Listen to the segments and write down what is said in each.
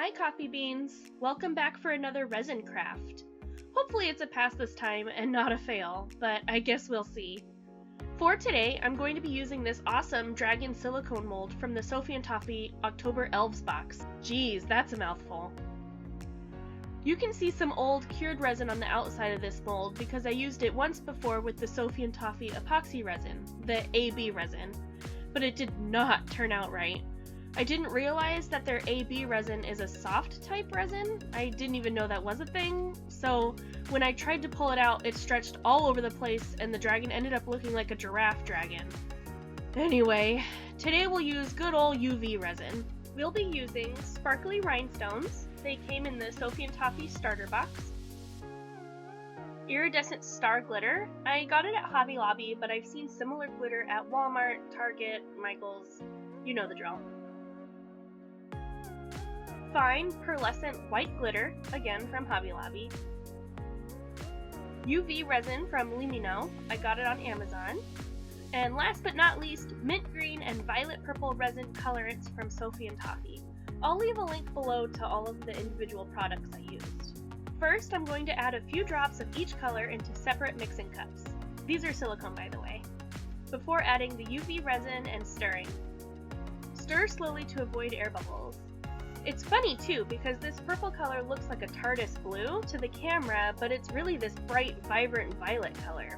Hi coffee beans! Welcome back for another resin craft. Hopefully it's a pass this time and not a fail, but I guess we'll see. For today, I'm going to be using this awesome dragon silicone mold from the Sophie and Toffee October Elves box. Geez, that's a mouthful. You can see some old cured resin on the outside of this mold because I used it once before with the Sophie and Toffee epoxy resin, the AB resin, but it did not turn out right. I didn't realize that their AB resin is a soft type resin. I didn't even know that was a thing, so when I tried to pull it out, it stretched all over the place and the dragon ended up looking like a giraffe dragon. Anyway, today we'll use good old UV resin. We'll be using sparkly rhinestones. They came in the Sophie and Toffee starter box. Iridescent star glitter. I got it at Hobby Lobby, but I've seen similar glitter at Walmart, Target, Michaels. You know the drill. Fine pearlescent white glitter, again from Hobby Lobby. UV resin from Limino. I got it on Amazon. And last but not least, mint green and violet purple resin colorants from Sophie and Toffee. I'll leave a link below to all of the individual products I used. First, I'm going to add a few drops of each color into separate mixing cups. These are silicone, by the way. Before adding the UV resin and stirring. Stir slowly to avoid air bubbles. It's funny too, because this purple color looks like a TARDIS blue to the camera, but it's really this bright, vibrant violet color.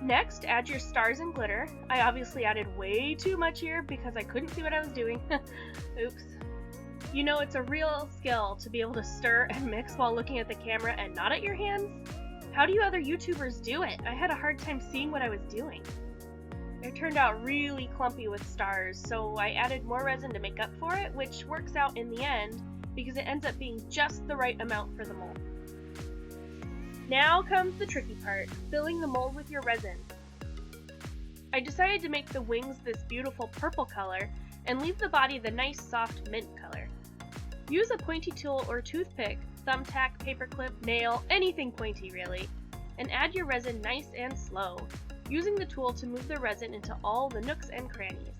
Next, add your stars and glitter. I obviously added way too much here because I couldn't see what I was doing. Oops. You know, it's a real skill to be able to stir and mix while looking at the camera and not at your hands. How do you other YouTubers do it? I had a hard time seeing what I was doing. It turned out really clumpy with stars, so I added more resin to make up for it, which works out in the end because it ends up being just the right amount for the mold. Now comes the tricky part, filling the mold with your resin. I decided to make the wings this beautiful purple color and leave the body the nice soft mint color. Use a pointy tool or toothpick, thumbtack, paperclip, nail, anything pointy really, and add your resin nice and slow, using the tool to move the resin into all the nooks and crannies.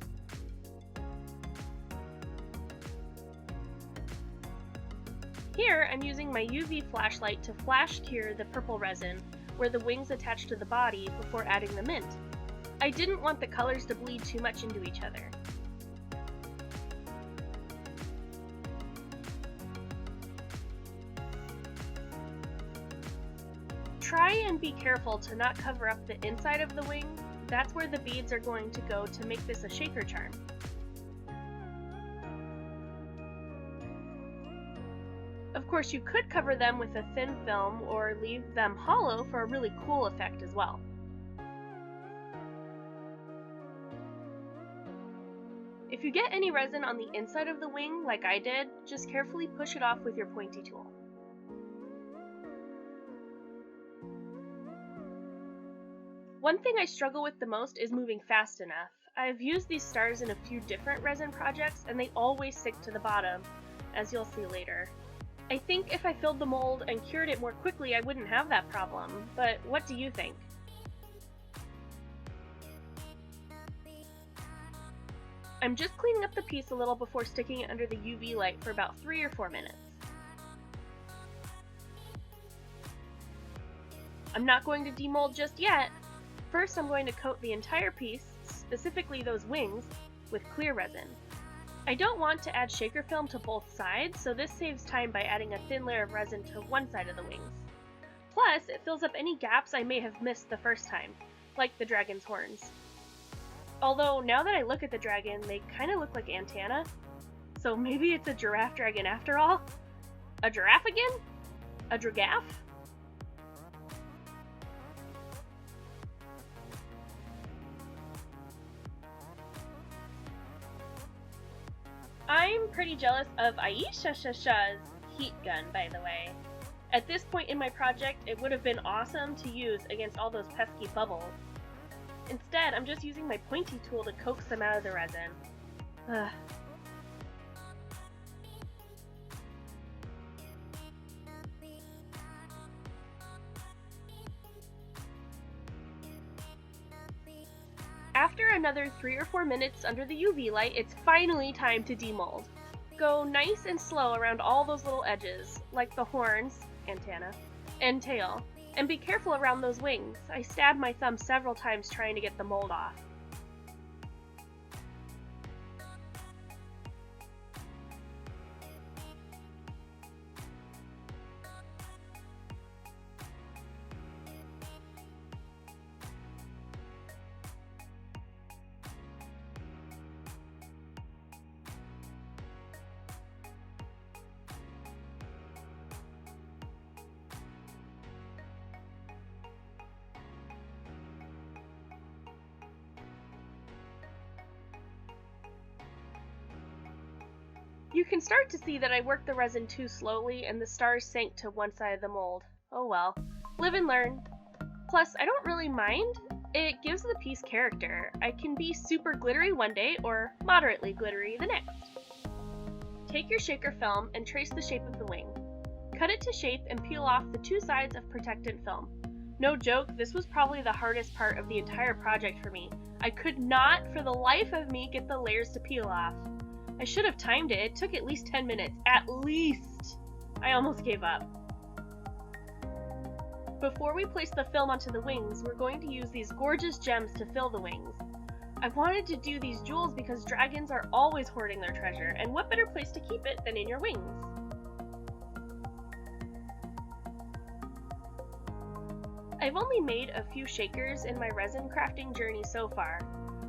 Here, I'm using my UV flashlight to flash cure the purple resin where the wings attach to the body before adding the mint. I didn't want the colors to bleed too much into each other. Try and be careful to not cover up the inside of the wing. That's where the beads are going to go to make this a shaker charm. Of course, you could cover them with a thin film or leave them hollow for a really cool effect as well. If you get any resin on the inside of the wing, like I did, just carefully push it off with your pointy tool. One thing I struggle with the most is moving fast enough. I've used these stars in a few different resin projects and they always stick to the bottom, as you'll see later. I think if I filled the mold and cured it more quickly I wouldn't have that problem, but what do you think? I'm just cleaning up the piece a little before sticking it under the UV light for about 3 or 4 minutes. I'm not going to demold just yet. First, I'm going to coat the entire piece, specifically those wings, with clear resin. I don't want to add shaker film to both sides, so this saves time by adding a thin layer of resin to one side of the wings. Plus, it fills up any gaps I may have missed the first time, like the dragon's horns. Although, now that I look at the dragon, they kind of look like antennae, so maybe it's a giraffe dragon after all? A giraffe again? A dragaffe? I'm pretty jealous of Ayesha Sha Sha's heat gun, by the way. At this point in my project, it would have been awesome to use against all those pesky bubbles. Instead, I'm just using my pointy tool to coax them out of the resin. Ugh. After another 3 or 4 minutes under the UV light, it's finally time to demold. Go nice and slow around all those little edges, like the horns, antenna, and tail, and be careful around those wings. I stabbed my thumb several times trying to get the mold off. You can start to see that I worked the resin too slowly and the stars sank to one side of the mold. Oh well. Live and learn. Plus, I don't really mind. It gives the piece character. I can be super glittery one day or moderately glittery the next. Take your shaker film and trace the shape of the wing. Cut it to shape and peel off the two sides of protectant film. No joke, this was probably the hardest part of the entire project for me. I could not, for the life of me, get the layers to peel off. I should have timed it. It took at least 10 minutes. At least! I almost gave up. Before we place the film onto the wings, we're going to use these gorgeous gems to fill the wings. I wanted to do these jewels because dragons are always hoarding their treasure, and what better place to keep it than in your wings? I've only made a few shakers in my resin crafting journey so far,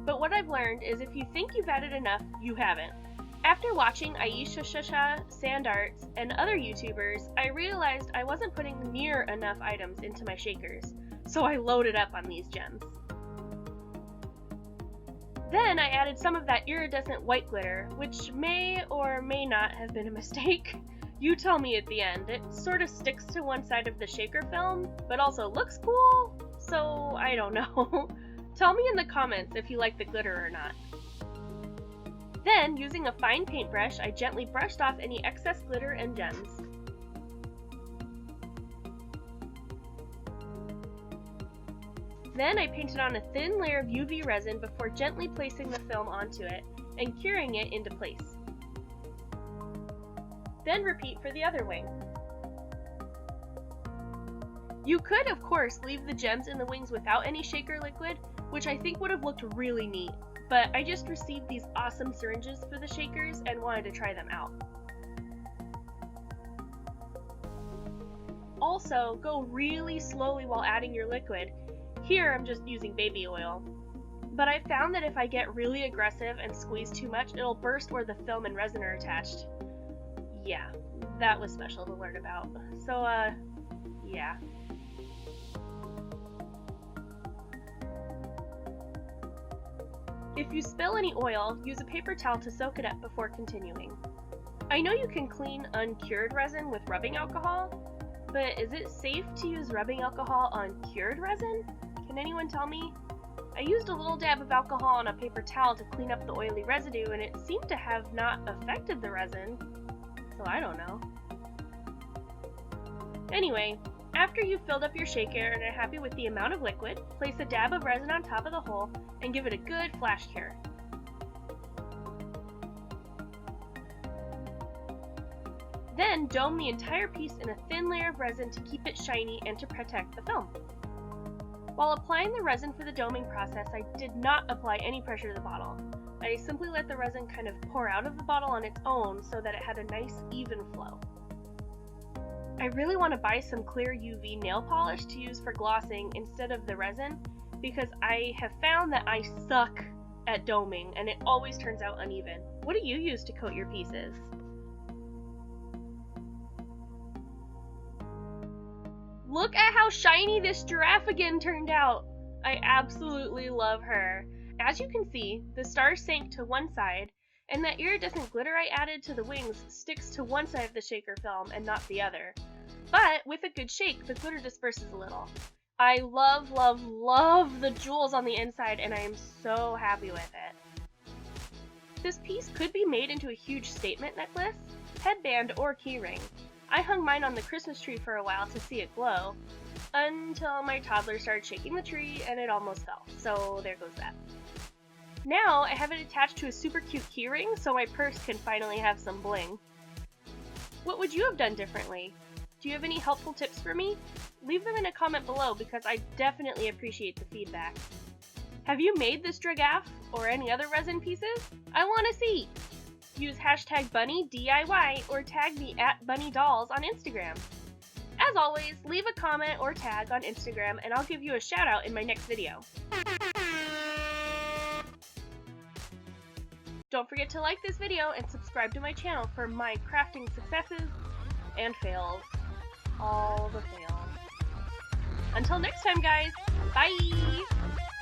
but what I've learned is if you think you've added enough, you haven't. After watching Ayesha Sha Sha, Sandrartes, and other YouTubers, I realized I wasn't putting near enough items into my shakers, so I loaded up on these gems. Then I added some of that iridescent white glitter, which may or may not have been a mistake. You tell me at the end. It sort of sticks to one side of the shaker film, but also looks cool, so I don't know. Tell me in the comments if you like the glitter or not. Then, using a fine paintbrush, I gently brushed off any excess glitter and gems. Then I painted on a thin layer of UV resin before gently placing the film onto it and curing it into place. Then repeat for the other wing. You could, of course, leave the gems in the wings without any shaker liquid, which I think would have looked really neat, but I just received these awesome syringes for the shakers and wanted to try them out. Also, go really slowly while adding your liquid. Here I'm just using baby oil. But I found that if I get really aggressive and squeeze too much, it'll burst where the film and resin are attached. Yeah, that was special to learn about. So, yeah. If you spill any oil, use a paper towel to soak it up before continuing. I know you can clean uncured resin with rubbing alcohol, but is it safe to use rubbing alcohol on cured resin? Can anyone tell me? I used a little dab of alcohol on a paper towel to clean up the oily residue, and it seemed to have not affected the resin, so I don't know. Anyway, after you've filled up your shaker and are happy with the amount of liquid, place a dab of resin on top of the hole and give it a good flash cure. Then dome the entire piece in a thin layer of resin to keep it shiny and to protect the film. While applying the resin for the doming process, I did not apply any pressure to the bottle. I simply let the resin kind of pour out of the bottle on its own so that it had a nice even flow. I really want to buy some clear UV nail polish to use for glossing instead of the resin because I have found that I suck at doming and it always turns out uneven. What do you use to coat your pieces? Look at how shiny this giraffe again turned out! I absolutely love her. As you can see, the stars sank to one side, and that iridescent glitter I added to the wings sticks to one side of the shaker film and not the other. But with a good shake, the glitter disperses a little. I love, love, love the jewels on the inside, and I am so happy with it. This piece could be made into a huge statement necklace, headband, or keyring. I hung mine on the Christmas tree for a while to see it glow, until my toddler started shaking the tree and it almost fell, so there goes that. Now I have it attached to a super cute keyring so my purse can finally have some bling. What would you have done differently? Do you have any helpful tips for me? Leave them in a comment below because I definitely appreciate the feedback. Have you made this dragaff or any other resin pieces? I want to see! Use hashtag BunnieDIY or tag me at BunnieDolls on Instagram. As always, leave a comment or tag on Instagram and I'll give you a shout out in my next video. Don't forget to like this video and subscribe to my channel for my crafting successes and fails. All the fails. Until next time, guys, bye!